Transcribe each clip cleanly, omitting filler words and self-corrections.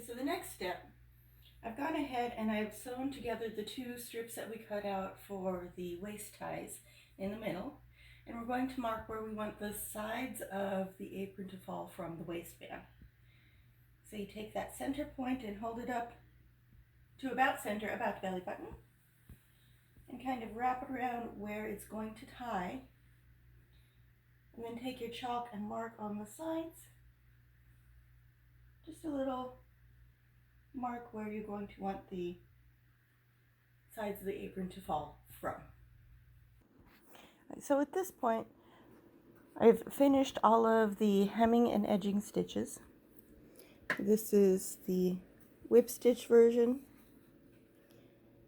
Okay, so the next step, I've gone ahead and I've sewn together the two strips that we cut out for the waist ties in the middle, and we're going to mark where we want the sides of the apron to fall from the waistband. So you take that center point and hold it up to about center, about the belly button, and kind of wrap it around where it's going to tie, and then take your chalk and mark on the sides, just a little mark where you're going to want the sides of the apron to fall from. So at this point, I've finished all of the hemming and edging stitches. This is the whip stitch version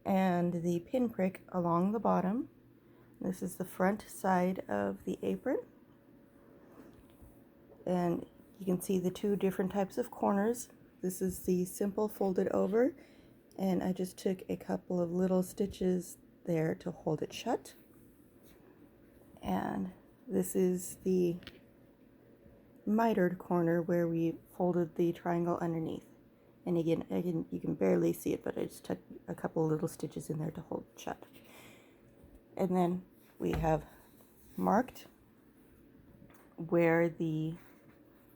and the pinprick along the bottom. This is the front side of the apron, and you can see the two different types of corners. This is the simple folded over, and I just took a couple of little stitches there to hold it shut. And this is the mitered corner where we folded the triangle underneath. And again, you can barely see it, but I just took a couple of little stitches in there to hold it shut. And then we have marked where the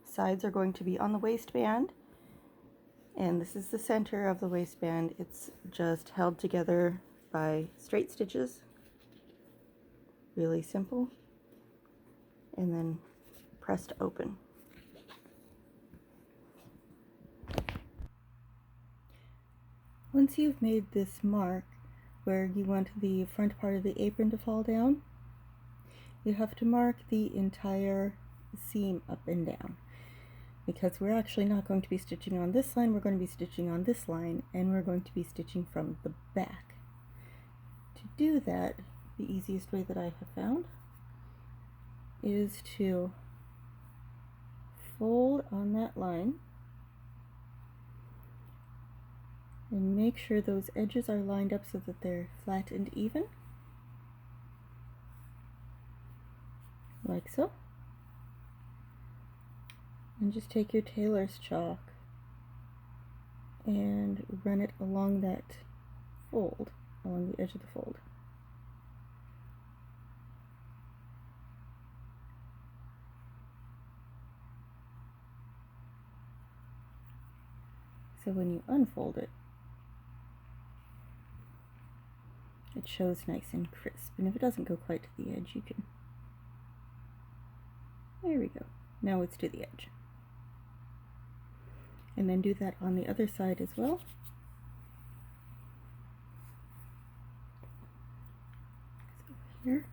sides are going to be on the waistband. And this is the center of the waistband. It's just held together by straight stitches. Really simple. And then pressed open. Once you've made this mark where you want the front part of the apron to fall down, you have to mark the entire seam up and down, because we're actually not going to be stitching on this line, we're going to be stitching on this line, and we're going to be stitching from the back. To do that, the easiest way that I have found is to fold on that line and make sure those edges are lined up so that they're flat and even, like so. And just take your tailor's chalk and run it along that fold, along the edge of the fold. So when you unfold it, it shows nice and crisp. And if it doesn't go quite to the edge, you can... There we go. Now it's to the edge. And then do that on the other side as well. So here.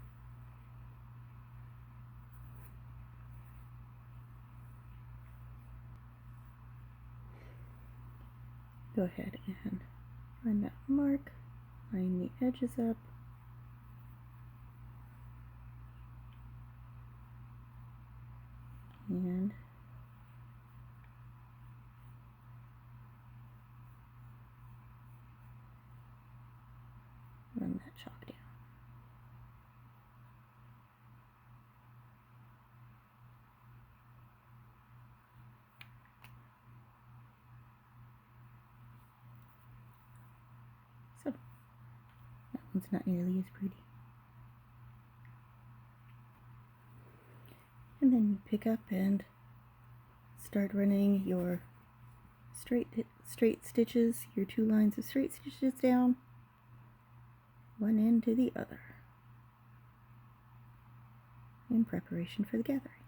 Go ahead and find that mark, line the edges up, and run that chalk down. So, that one's not nearly as pretty. And then you pick up and start running your straight stitches, your two lines of straight stitches down, one end to the other, in preparation for the gathering.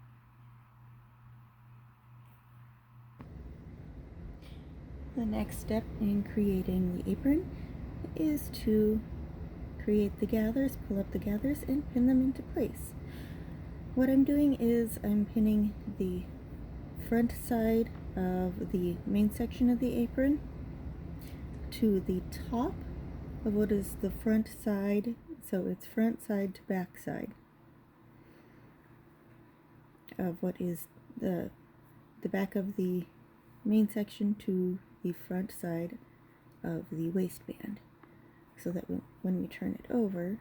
The next step in creating the apron is to create the gathers, pull up the gathers, and pin them into place. What I'm doing is I'm pinning the front side of the main section of the apron to the top of what is the front side, so it's front side to back side of what is the back of the main section to the front side of the waistband, so that when we turn it over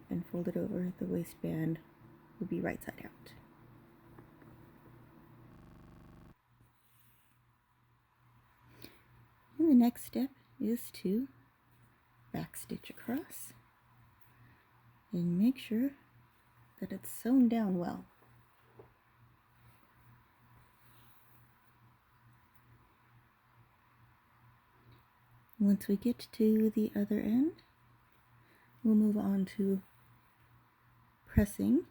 and fold it over, the waistband will be right side out. next step is to backstitch across and make sure that it's sewn down well. Once we get to the other end, we'll move on to pressing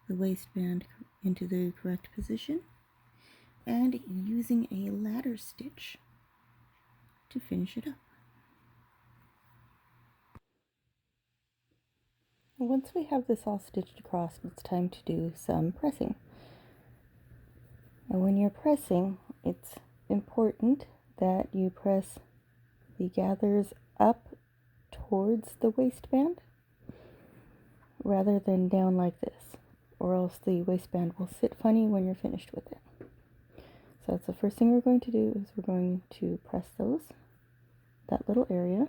the waistband into the correct position and using a ladder stitch to finish it up. Once we have this all stitched across, it's time to do some pressing. And when you're pressing, it's important that you press the gathers up towards the waistband rather than down like this, or else the waistband will sit funny when you're finished with it. So that's the first thing we're going to do, is we're going to press that little area.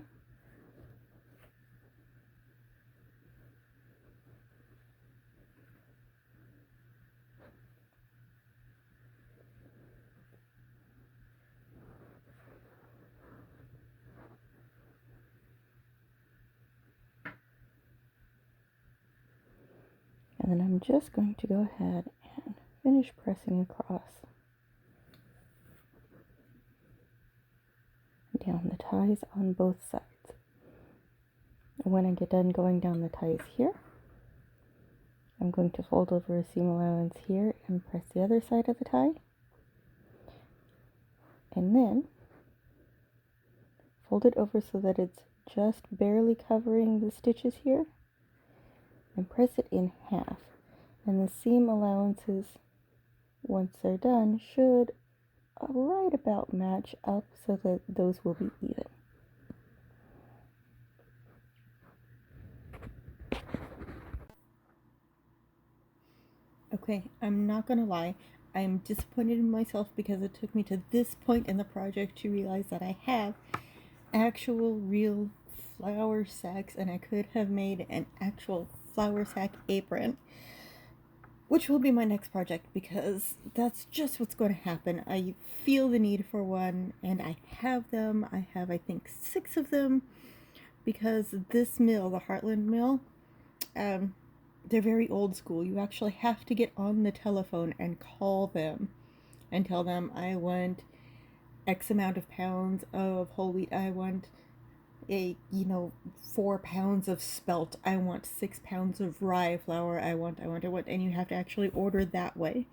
And then I'm just going to go ahead and finish pressing across down the ties on both sides. And when I get done going down the ties here, I'm going to fold over a seam allowance here and press the other side of the tie. And then fold it over so that it's just barely covering the stitches here, and press it in half. And the seam allowances, once they're done, should right about match up so that those will be even. Okay, I'm not gonna lie, I'm disappointed in myself because it took me to this point in the project to realize that I have actual real flour sacks, and I could have made an actual flour sack apron, which will be my next project, because that's just what's going to happen. I feel the need for one, and I have them. I have, I think, 6 of them, because this mill, the Heartland mill, they're very old school. You actually have to get on the telephone and call them and tell them, I want X amount of pounds of whole wheat, I want 4 pounds of spelt, I want 6 pounds of rye flour, I want, and you have to actually order that way.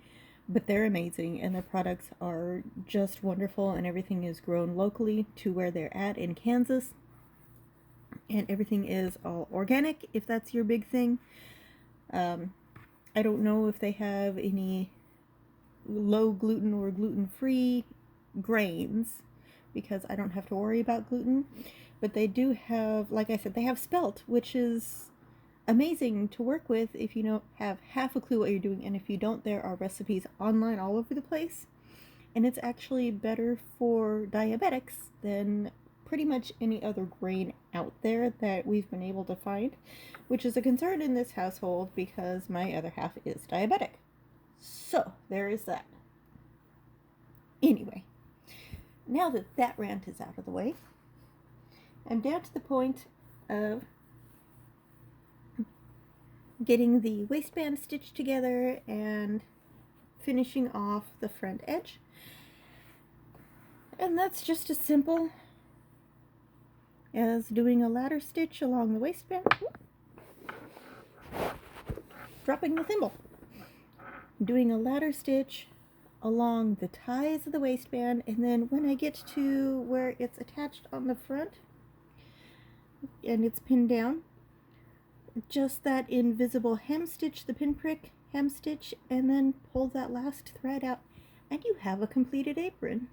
But they're amazing, and their products are just wonderful, and everything is grown locally to where they're at in Kansas, and everything is all organic, if that's your big thing. I don't know if they have any low gluten or gluten-free grains, because I don't have to worry about gluten. But they do have, like I said, they have spelt, which is amazing to work with if you don't have half a clue what you're doing. And if you don't, there are recipes online all over the place. And it's actually better for diabetics than pretty much any other grain out there that we've been able to find, which is a concern in this household because my other half is diabetic. So there is that. Anyway, now that that rant is out of the way, I'm down to the point of getting the waistband stitched together and finishing off the front edge. And that's just as simple as doing a ladder stitch along the waistband, dropping the thimble, doing a ladder stitch along the ties of the waistband, and then when I get to where it's attached on the front and it's pinned down, just that invisible hem stitch, the pinprick hem stitch, and then pull that last thread out, and you have a completed apron.